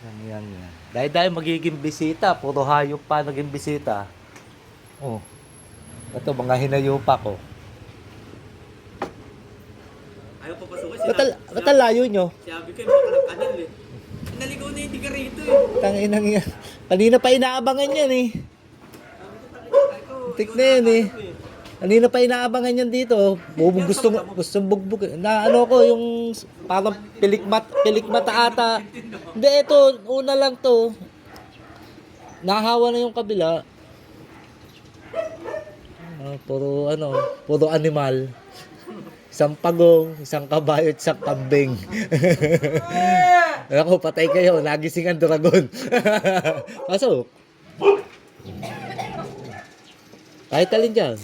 Yan. Dahil magiging bisita, puro hayop pa naging bisita. Oh. Ito, mga hinayupa ko. Ayaw papasukin. Ba't ang layo nyo? Sabi ko, baka ng kanal eh. Naligaw na hindi ka rito eh. Tanginang yan. Kanina pa inaabangan yan eh. Tik na yan eh. Kanina pa inaabangan yan dito. Gustong bugbog. Na ano ko, yung parang pilikmata ata. Hindi, ito, una lang to. Nahawa na yung kabila. Puro animal. Isang pagong, isang kabayo, at isang kambing. Ako, patay kayo. Nagising ang dragon. Pasok. Kahit alin dyan.